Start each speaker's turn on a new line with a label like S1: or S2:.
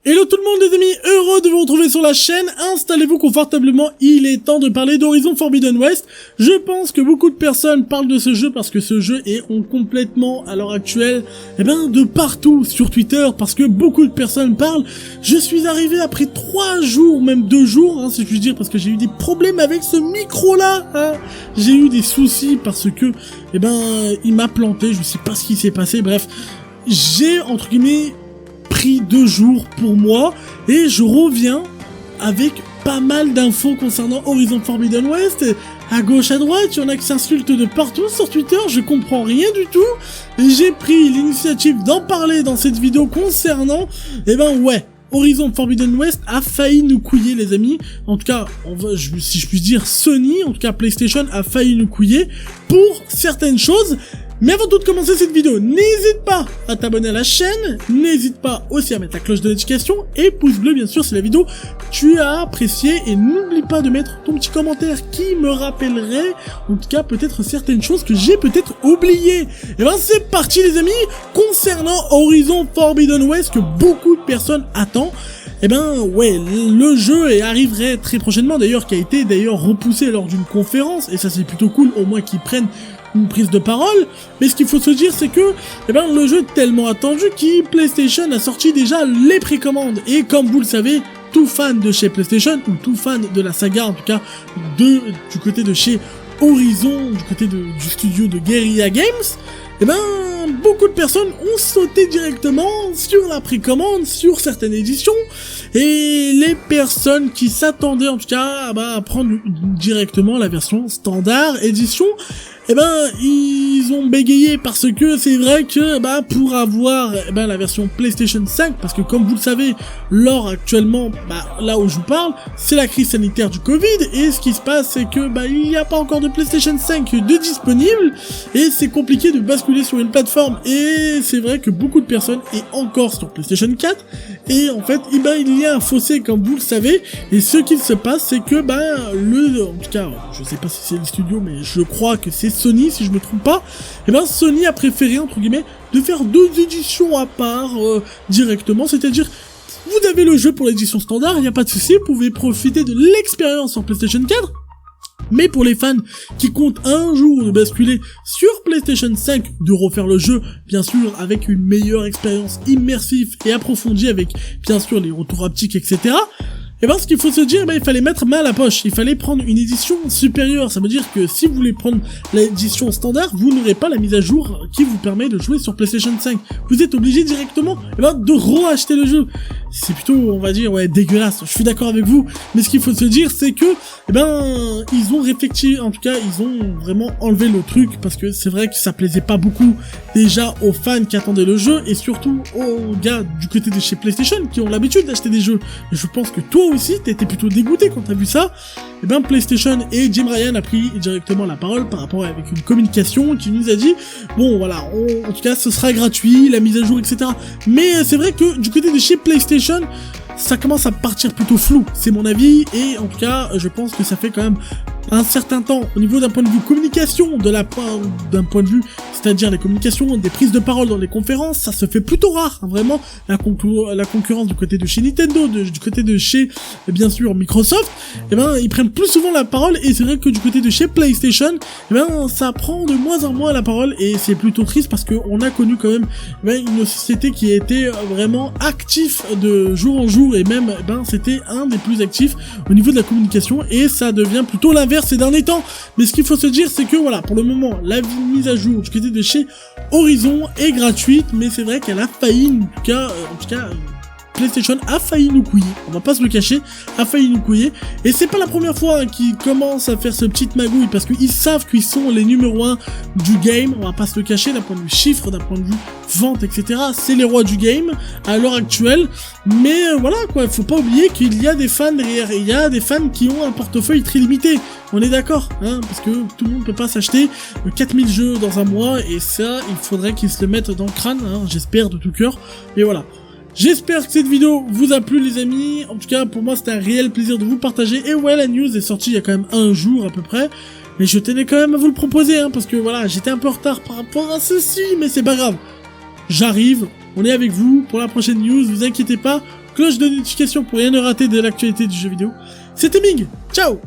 S1: Hello tout le monde les amis, heureux de vous retrouver sur la chaîne, installez-vous confortablement, il est temps de parler d'Horizon Forbidden West. Je pense que beaucoup de personnes parlent de ce jeu parce que ce jeu est complètement, à l'heure actuelle, de partout sur Twitter, parce que beaucoup de personnes parlent. Je suis arrivé après 3 jours, même 2 jours, si je puis dire, parce que j'ai eu des problèmes avec ce micro-là, J'ai eu des soucis parce que, il m'a planté, je sais pas ce qui s'est passé, bref. J'ai, entre guillemets, pris 2 jours pour moi et je reviens avec pas mal d'infos concernant Horizon Forbidden West. À gauche, à droite, il y en a qui s'insultent de partout sur Twitter, je comprends rien du tout. Et j'ai pris l'initiative d'en parler dans cette vidéo concernant, Horizon Forbidden West a failli nous couiller les amis. En tout cas, si je puis dire Sony, en tout cas PlayStation a failli nous couiller pour certaines choses. Mais avant tout de commencer cette vidéo, n'hésite pas à t'abonner à la chaîne, n'hésite pas aussi à mettre la cloche de notification et pouce bleu bien sûr si la vidéo tu as apprécié, et n'oublie pas de mettre ton petit commentaire qui me rappellerait en tout cas peut-être certaines choses que j'ai peut-être oubliées. Et c'est parti les amis, concernant Horizon Forbidden West que beaucoup de personnes attendent. Le jeu arriverait très prochainement d'ailleurs, qui a été repoussé lors d'une conférence, et ça c'est plutôt cool, au moins qu'ils prennent une prise de parole. Mais ce qu'il faut se dire c'est que le jeu est tellement attendu que PlayStation a sorti déjà les précommandes, et comme vous le savez, tout fan de chez PlayStation, ou tout fan de la saga en tout cas du côté de chez Horizon, du côté du studio de Guerrilla Games, beaucoup de personnes ont sauté directement sur la précommande, sur certaines éditions, et les personnes qui s'attendaient en tout cas à prendre directement la version standard édition, ils ont bégayé, parce que c'est vrai que pour avoir la version PlayStation 5, parce que comme vous le savez, l'or actuellement, là où je vous parle, c'est la crise sanitaire du Covid, et ce qui se passe c'est que il n'y a pas encore de PlayStation 5 de disponible, et c'est compliqué de basculer sur une plateforme, et c'est vrai que beaucoup de personnes est encore sur PlayStation 4, et en fait il y a un fossé comme vous le savez, et ce qu'il se passe c'est que en tout cas je sais pas si c'est le studio, mais je crois que c'est Sony si je me trompe pas, Sony a préféré entre guillemets de faire 2 éditions à part directement, c'est-à-dire vous avez le jeu pour l'édition standard, il n'y a pas de souci, vous pouvez profiter de l'expérience sur PlayStation 4, mais pour les fans qui comptent un jour de basculer sur PlayStation 5, de refaire le jeu, bien sûr, avec une meilleure expérience immersive et approfondie, avec, bien sûr, les retours haptiques, etc., ce qu'il faut se dire, il fallait mettre main à la poche, il fallait prendre une édition supérieure. Ça veut dire que si vous voulez prendre l'édition standard, vous n'aurez pas la mise à jour qui vous permet de jouer sur PlayStation 5. Vous êtes obligé directement de re-acheter le jeu. C'est plutôt, on va dire, dégueulasse, je suis d'accord avec vous, mais ce qu'il faut se dire, c'est que, ils ont réfléchi, en tout cas, ils ont vraiment enlevé le truc, parce que c'est vrai que ça plaisait pas beaucoup, déjà, aux fans qui attendaient le jeu, et surtout aux gars du côté de chez PlayStation, qui ont l'habitude d'acheter des jeux. Et je pense que toi aussi, t'étais plutôt dégoûté quand t'as vu ça. PlayStation et Jim Ryan a pris directement la parole par rapport avec une communication qui nous a dit, bon, voilà, en tout cas, ce sera gratuit, la mise à jour, etc. Mais c'est vrai que du côté de chez PlayStation, ça commence à partir plutôt flou, c'est mon avis, et en tout cas, je pense que ça fait quand même un certain temps, au niveau d'un point de vue communication, d'un point de vue, c'est-à-dire les communications, des prises de parole dans les conférences, ça se fait plutôt rare, vraiment, la concurrence du côté de chez Nintendo, du côté de chez, bien sûr, Microsoft, ils prennent plus souvent la parole, et c'est vrai que du côté de chez PlayStation, ça prend de moins en moins la parole, et c'est plutôt triste, parce qu'on a connu quand même, une société qui a été vraiment actif de jour en jour, et même, c'était un des plus actifs au niveau de la communication, et ça devient plutôt l'inverse ces derniers temps. Mais ce qu'il faut se dire, c'est que voilà, pour le moment, la mise à jour du côté de chez Horizon est gratuite, mais c'est vrai qu'elle a failli, en tout cas, PlayStation a failli nous couiller, on va pas se le cacher, a failli nous couiller, et c'est pas la première fois qu'ils commencent à faire ce petit magouille, parce qu'ils savent qu'ils sont les numéros 1 du game, on va pas se le cacher, d'un point de vue chiffre, d'un point de vue vente, etc., c'est les rois du game, à l'heure actuelle, mais voilà quoi, faut pas oublier qu'il y a des fans derrière, il y a des fans qui ont un portefeuille très limité, on est d'accord, parce que tout le monde peut pas s'acheter 4000 jeux dans un mois, et ça, il faudrait qu'ils se le mettent dans le crâne, j'espère de tout cœur, mais voilà. J'espère que cette vidéo vous a plu les amis, en tout cas pour moi c'était un réel plaisir de vous partager, et la news est sortie il y a quand même un jour à peu près, mais je tenais quand même à vous le proposer, parce que voilà, j'étais un peu en retard par rapport à ceci, mais c'est pas grave, j'arrive, on est avec vous pour la prochaine news, vous inquiétez pas, cloche de notification pour rien ne rater de l'actualité du jeu vidéo. C'était Ming, ciao!